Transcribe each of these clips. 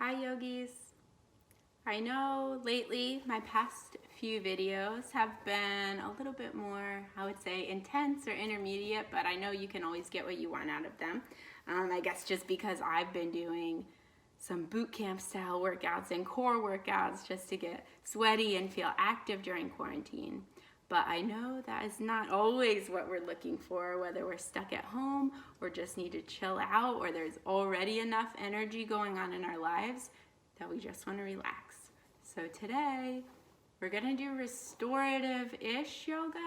Hi yogis. I know lately my past few videos have been a little bit more, I would say, intense or intermediate, but I know you can always get what you want out of them. I guess just because I've been doing some boot camp style workouts and core workouts just to get sweaty and feel active during quarantine. But I know that is not always what we're looking for, whether we're stuck at home or just need to chill out or there's already enough energy going on in our lives that we just want to relax. So today we're gonna do restorative-ish yoga,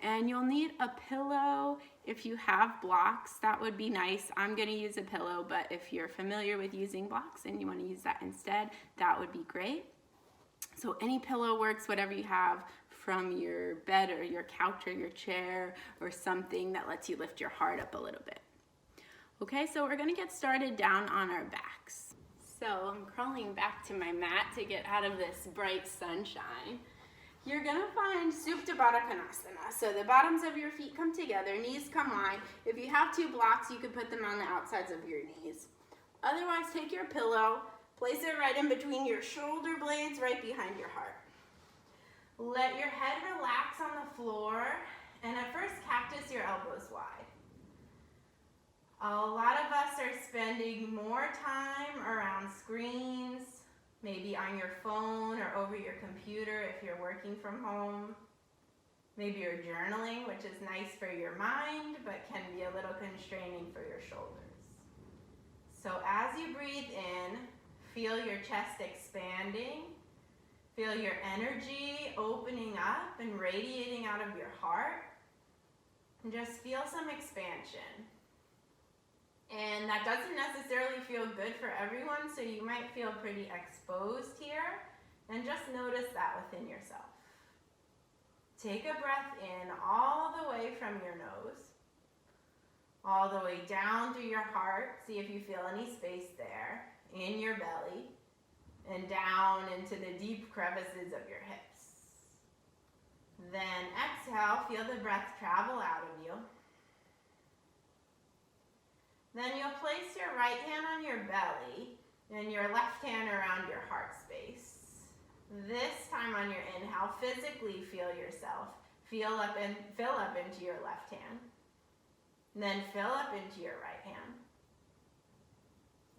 and you'll need a pillow. If you have blocks, that would be nice. I'm gonna use a pillow, but if you're familiar with using blocks and you wanna use that instead, that would be great. So any pillow works, whatever you have from your bed or your couch or your chair or something that lets you lift your heart up a little bit. Okay, so we're gonna get started down on our backs. So I'm crawling back to my mat to get out of this bright sunshine. You're gonna find Supta Baddha Konasana. So the bottoms of your feet come together, knees come wide. If you have two blocks, you can put them on the outsides of your knees. Otherwise, take your pillow, place it right in between your shoulder blades, right behind your heart. Let your head relax on the floor, and at first cactus your elbows wide. A lot of us are spending more time around screens, maybe on your phone or over your computer if you're working from home. Maybe you're journaling, which is nice for your mind, but can be a little constraining for your shoulders. So as you breathe in, feel your chest expanding. Feel your energy opening up and radiating out of your heart. And just feel some expansion. And that doesn't necessarily feel good for everyone, so you might feel pretty exposed here. And just notice that within yourself. Take a breath in all the way from your nose, all the way down through your heart. See if you feel any space there in your belly, and down into the deep crevices of your hips. Then exhale, feel the breath travel out of you. Then you'll place your right hand on your belly and your left hand around your heart space. This time on your inhale, physically feel yourself. Fill up into your left hand. Then fill up into your right hand.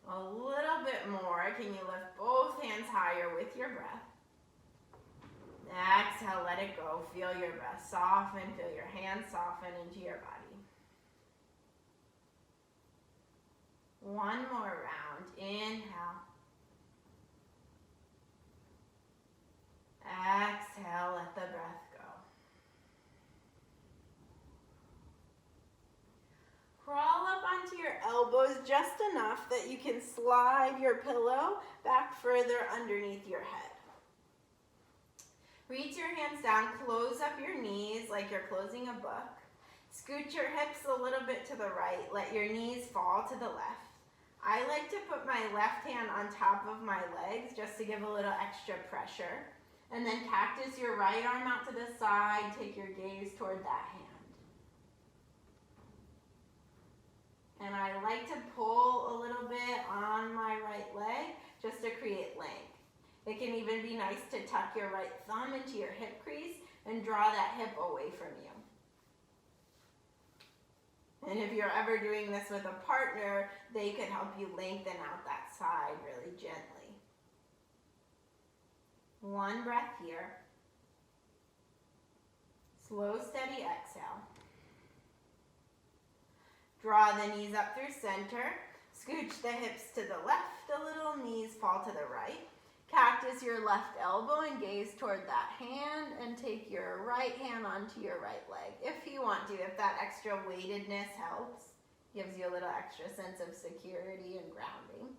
A little bit more. Can you lift both hands higher with your breath? Exhale, let it go. Feel your breath soften. Feel your hands soften into your body. One more round. Inhale. Exhale, let the breath go. Crawl up onto your elbows just enough that you can slide your pillow back further underneath your head. Reach your hands down, close up your knees like you're closing a book. Scoot your hips a little bit to the right, let your knees fall to the left. I like to put my left hand on top of my legs just to give a little extra pressure. And then cactus your right arm out to the side, take your gaze toward that hand. And I like to pull a little bit on my right leg just to create length. It can even be nice to tuck your right thumb into your hip crease and draw that hip away from you. And if you're ever doing this with a partner, they can help you lengthen out that side really gently. One breath here. Slow, steady exhale. Draw the knees up through center. Scooch the hips to the left a little, knees fall to the right. Cactus your left elbow and gaze toward that hand, and take your right hand onto your right leg if you want to. If that extra weightedness helps, gives you a little extra sense of security and grounding.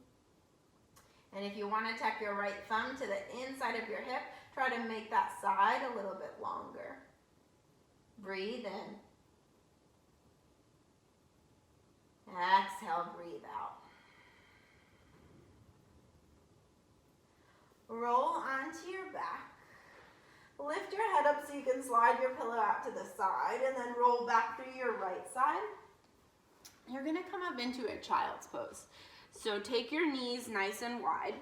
And if you want to tuck your right thumb to the inside of your hip, try to make that side a little bit longer. Breathe in. Exhale, breathe out. Roll onto your back. Lift your head up so you can slide your pillow out to the side, and then roll back through your right side. You're gonna come up into a child's pose. So take your knees nice and wide.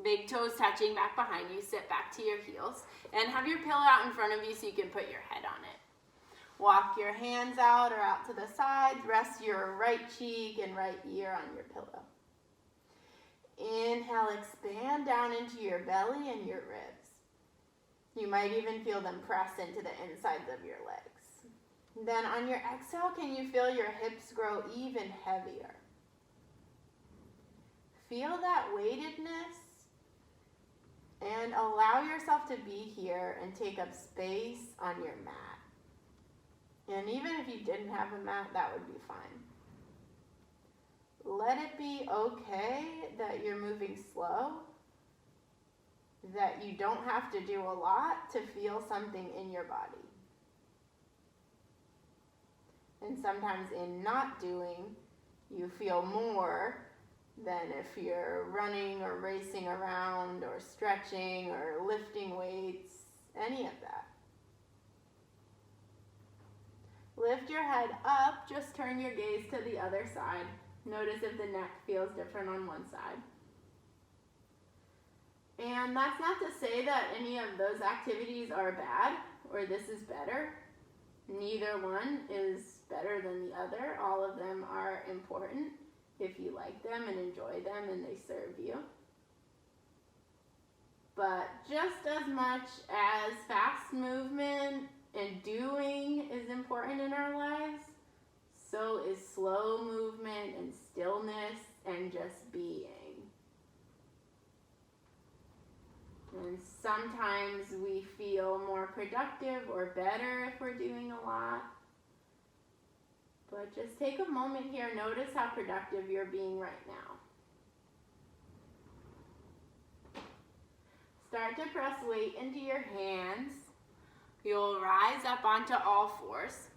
Big toes touching back behind you. Sit back to your heels. And have your pillow out in front of you so you can put your head on it. Walk your hands out or out to the sides. Rest your right cheek and right ear on your pillow. Inhale, expand down into your belly and your ribs. You might even feel them press into the insides of your legs. Then on your exhale, can you feel your hips grow even heavier? Feel that weightedness and allow yourself to be here and take up space on your mat. And even if you didn't have a mat, that would be fine. Let it be okay that you're moving slow, that you don't have to do a lot to feel something in your body. And sometimes in not doing, you feel more than if you're running or racing around or stretching or lifting weights, any of that. Lift your head up, just turn your gaze to the other side. Notice if the neck feels different on one side. And that's not to say that any of those activities are bad or this is better. Neither one is better than the other. All of them are important if you like them and enjoy them and they serve you. But just as much as fast movement and doing is important in our lives, so is slow movement and stillness and just being. And sometimes we feel more productive or better if we're doing a lot. But just take a moment here, notice how productive you're being right now. Start to press weight into your hands. You'll rise up onto all fours.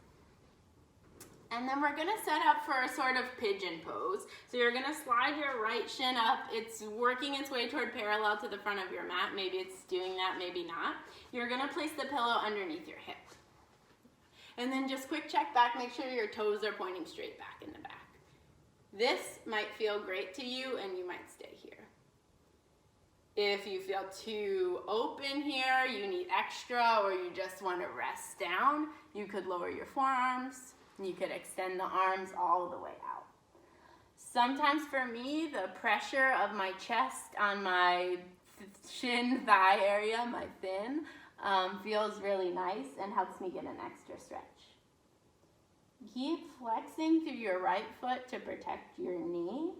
And then we're gonna set up for a sort of pigeon pose. So you're gonna slide your right shin up. It's working its way toward parallel to the front of your mat. Maybe it's doing that, maybe not. You're gonna place the pillow underneath your hip. And then just quick check back, make sure your toes are pointing straight back in the back. This might feel great to you and you might stay here. If you feel too open here, you need extra, or you just want to rest down, you could lower your forearms. You could extend the arms all the way out. Sometimes for me, the pressure of my chest on my shin thigh area, my fin, feels really nice and helps me get an extra stretch. Keep flexing through your right foot to protect your knee.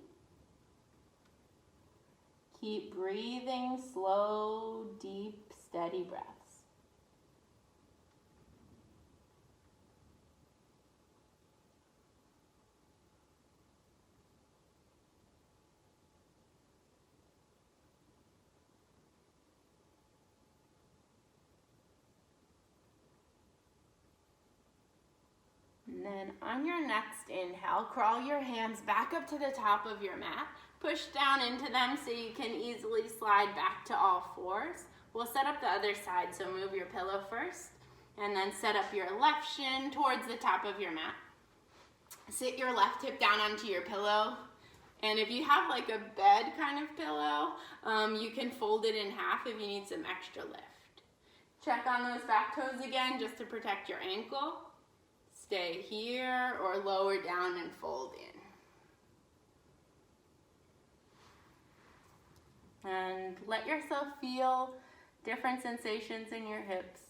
Keep breathing slow, deep, steady breaths. And then on your next inhale, crawl your hands back up to the top of your mat. Push down into them so you can easily slide back to all fours. We'll set up the other side, so move your pillow first, and then set up your left shin towards the top of your mat. Sit your left hip down onto your pillow, and if you have like a bed kind of pillow, you can fold it in half if you need some extra lift. Check on those back toes again just to protect your ankle. Stay here or lower down and fold in. And let yourself feel different sensations in your hips.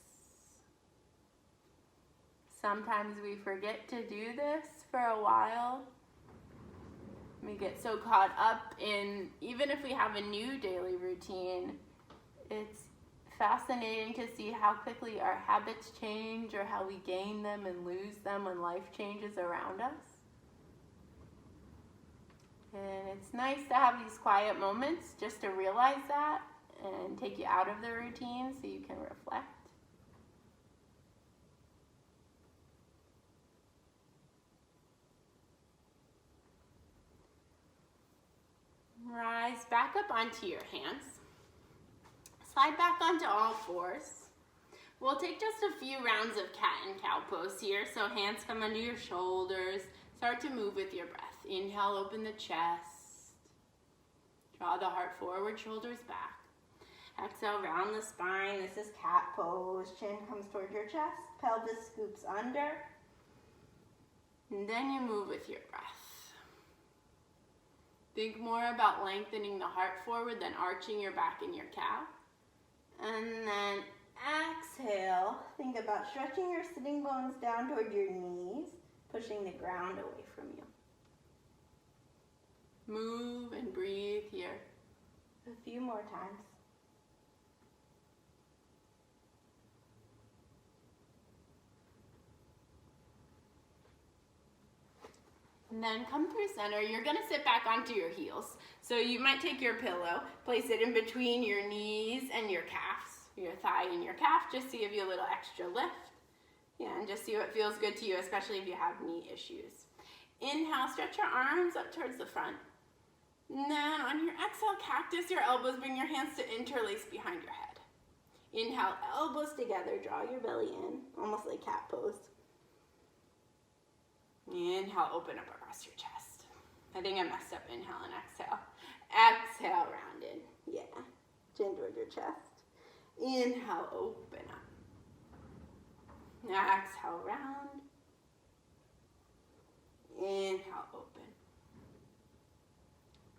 Sometimes we forget to do this for a while. We get so caught up in, even if we have a new daily routine, it's fascinating to see how quickly our habits change or how we gain them and lose them when life changes around us. And it's nice to have these quiet moments just to realize that and take you out of the routine so you can reflect. Rise back up onto your hands. Slide back onto all fours. We'll take just a few rounds of cat and cow pose here. So hands come under your shoulders. Start to move with your breath. Inhale, open the chest. Draw the heart forward, shoulders back. Exhale, round the spine. This is cat pose. Chin comes toward your chest. Pelvis scoops under. And then you move with your breath. Think more about lengthening the heart forward than arching your back and your calf. And then exhale. Think about stretching your sitting bones down toward your knees, pushing the ground away from you. Move and breathe here. A few more times. And then come through center. You're gonna sit back onto your heels. So you might take your pillow, place it in between your knees and your calves, your thigh and your calf, just to give you a little extra lift. Yeah, and just see what feels good to you, especially if you have knee issues. Inhale, stretch your arms up towards the front. And then on your exhale, cactus your elbows, bring your hands to interlace behind your head. Inhale, elbows together, draw your belly in, almost like cat pose. Inhale, open up across your chest. I think I messed up inhale and exhale. Exhale, rounded. Yeah, chin toward your chest. Inhale, open up. Now exhale, round. Inhale, open.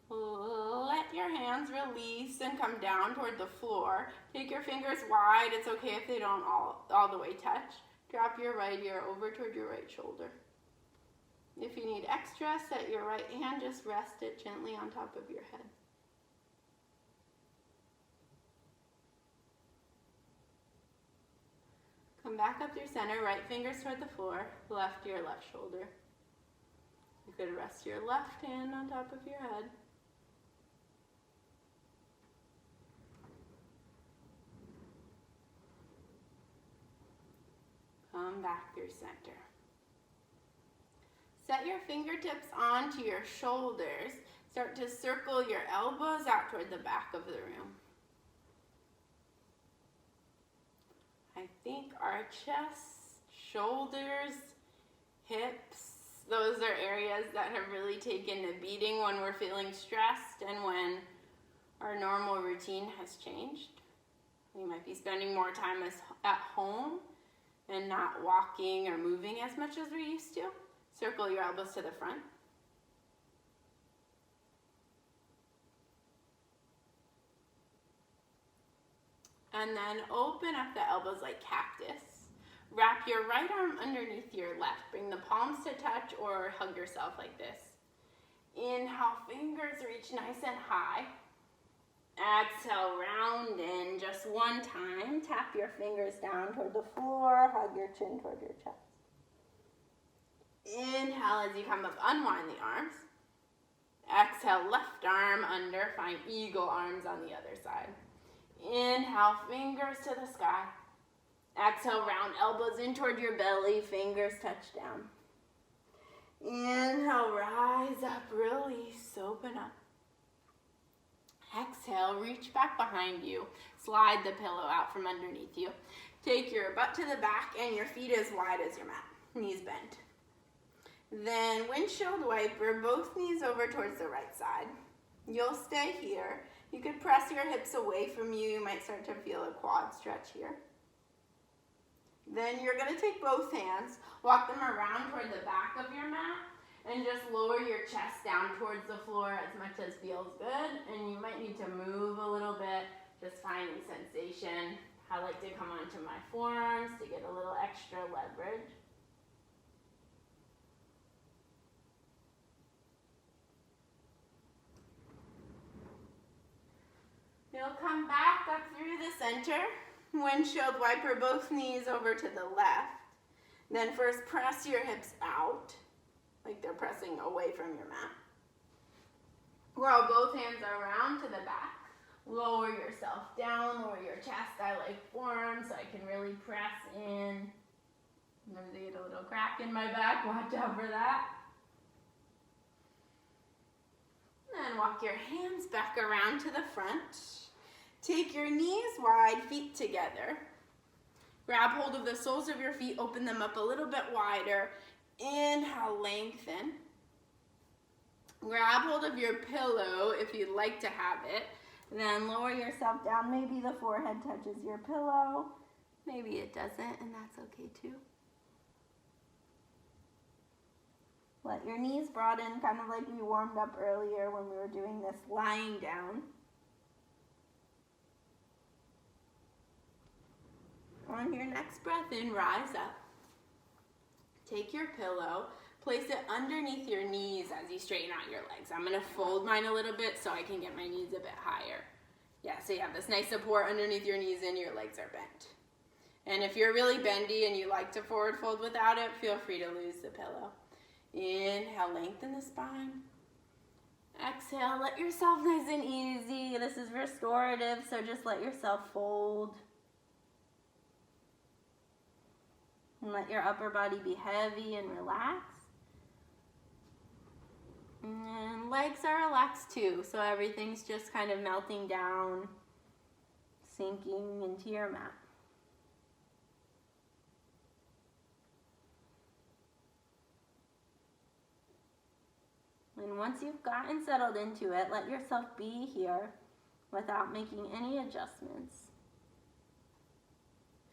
Let your hands release and come down toward the floor. Take your fingers wide. It's okay if they don't all the way touch. Drop your right ear over toward your right shoulder. If you need extra, set your right hand, just rest it gently on top of your head. Come back up through center, right fingers toward the floor, left ear, left shoulder. You could rest your left hand on top of your head. Come back through center. Set your fingertips onto your shoulders. Start to circle your elbows out toward the back of the room. I think our chest, shoulders, hips, those are areas that have really taken a beating when we're feeling stressed and when our normal routine has changed. We might be spending more time at home and not walking or moving as much as we used to. Circle your elbows to the front. And then open up the elbows like cactus. Wrap your right arm underneath your left. Bring the palms to touch or hug yourself like this. Inhale, fingers reach nice and high. Exhale, round in just one time. Tap your fingers down toward the floor. Hug your chin toward your chest. Inhale as you come up, unwind the arms. Exhale, left arm under, find eagle arms on the other side. Inhale, fingers to the sky. Exhale, round elbows in toward your belly, fingers touch down. Inhale, rise up, release, open up. Exhale, reach back behind you. Slide the pillow out from underneath you. Take your butt to the back and your feet as wide as your mat. Knees bent. Then windshield wiper, both knees over towards the right side. You'll stay here. You could press your hips away from you. You might start to feel a quad stretch here. Then you're going to take both hands, walk them around toward the back of your mat, and just lower your chest down towards the floor as much as feels good. And you might need to move a little bit, just finding sensation. I like to come onto my forearms to get a little extra leverage. You'll come back up through the center. Windshield wiper both knees over to the left. Then first press your hips out, like they're pressing away from your mat. Whirl both hands around to the back. Lower yourself down, lower your chest. I like forearms so I can really press in. Maybe they get a little crack in my back. Watch out for that. And walk your hands back around to the front. Take your knees wide, feet together. Grab hold of the soles of your feet, open them up a little bit wider. Inhale, lengthen. Grab hold of your pillow if you'd like to have it. Then lower yourself down. Maybe the forehead touches your pillow. Maybe it doesn't, and that's okay too. Let your knees broaden, kind of like we warmed up earlier when we were doing this lying down. On your next breath in, rise up. Take your pillow, place it underneath your knees as you straighten out your legs. I'm gonna fold mine a little bit so I can get my knees a bit higher. Yeah, so you have this nice support underneath your knees and your legs are bent. And if you're really bendy and you like to forward fold without it, feel free to lose the pillow. Inhale, lengthen the spine. Exhale, let yourself nice and easy. This is restorative, so just let yourself fold. And let your upper body be heavy and relaxed. And legs are relaxed too, so everything's just kind of melting down, sinking into your mat. And once you've gotten settled into it, let yourself be here without making any adjustments.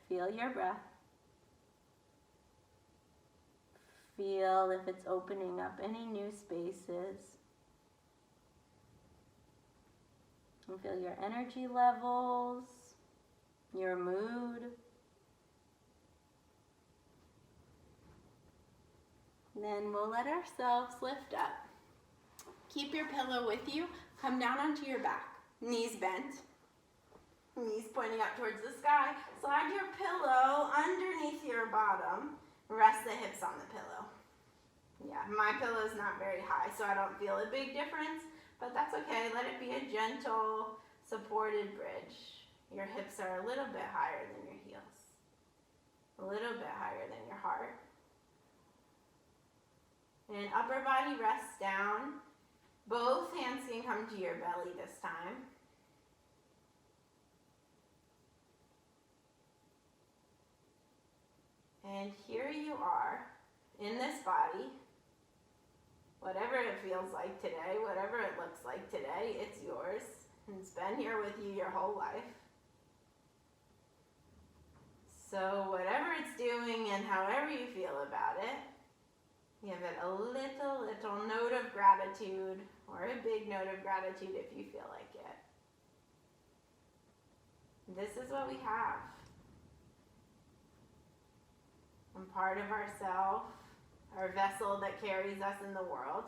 Feel your breath. Feel if it's opening up any new spaces. And feel your energy levels, your mood. Then we'll let ourselves lift up. Keep your pillow with you. Come down onto your back. Knees bent. Knees pointing up towards the sky. Slide your pillow underneath your bottom. Rest the hips on the pillow. Yeah, my pillow's not very high, so I don't feel a big difference, but that's okay. Let it be a gentle, supported bridge. Your hips are a little bit higher than your heels. A little bit higher than your heart. And upper body rests down. Both hands can come to your belly this time. And here you are in this body. Whatever it feels like today, whatever it looks like today, it's yours. It's been here with you your whole life. So whatever it's doing and however you feel about it, give it a little note of gratitude or a big note of gratitude if you feel like it. This is what we have. And part of ourself, our vessel that carries us in the world.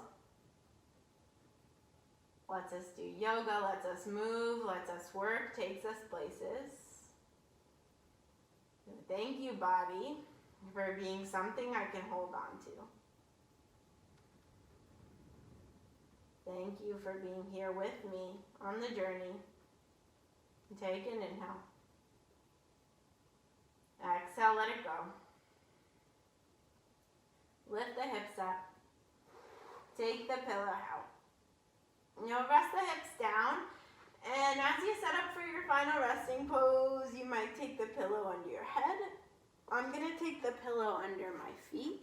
Lets us do yoga, lets us move, lets us work, takes us places. And thank you, body, for being something I can hold on to. Thank you for being here with me on the journey. Take an inhale. Exhale, let it go. Lift the hips up. Take the pillow out. You'll rest the hips down. And as you set up for your final resting pose, you might take the pillow under your head. I'm going to take the pillow under my feet.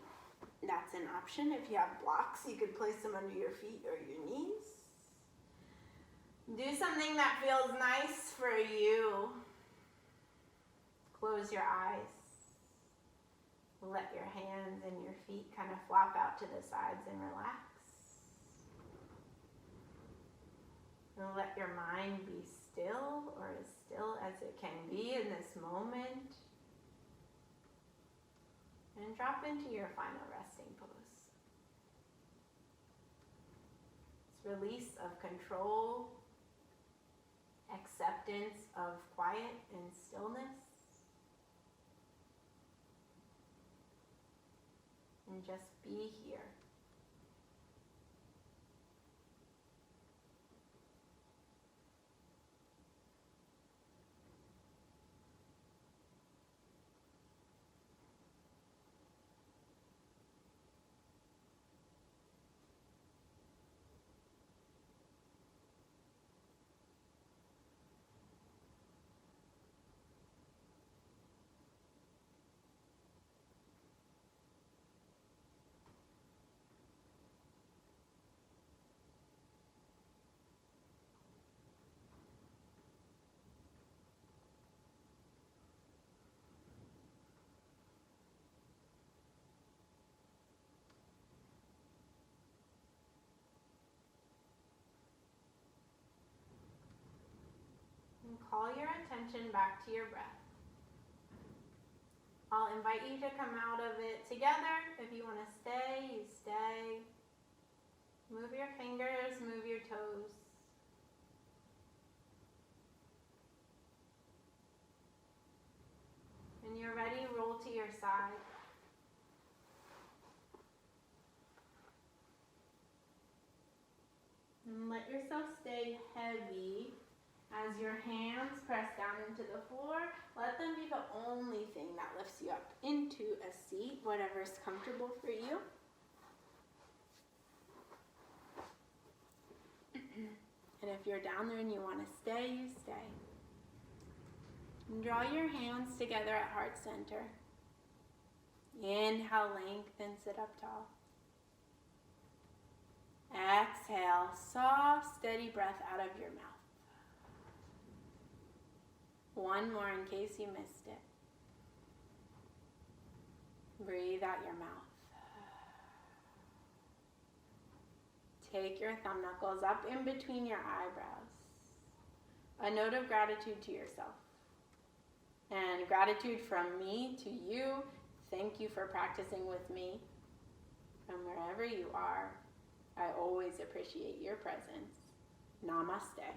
That's an option. If you have blocks, you could place them under your feet or your knees. Do something that feels nice for you. Close your eyes. Let your hands and your feet kind of flop out to the sides and relax. And let your mind be still, or as still as it can be in this moment. And drop into your final resting pose. It's release of control, acceptance of quiet and stillness. And just be here. And call your attention back to your breath. I'll invite you to come out of it together. If you want to stay, you stay. Move your fingers, move your toes. When you're ready, roll to your side. And let yourself stay heavy as your hands press down into the floor. Let them be the only thing that lifts you up into a seat, whatever's comfortable for you. And if you're down there and you want to stay, you stay. And draw your hands together at heart center. Inhale, lengthen, sit up tall. Exhale, soft, steady breath out of your mouth. One more in case you missed it. Breathe out your mouth. Take your thumb knuckles up in between your eyebrows. A note of gratitude to yourself. And gratitude from me to you. Thank you for practicing with me. And wherever you are, I always appreciate your presence. Namaste.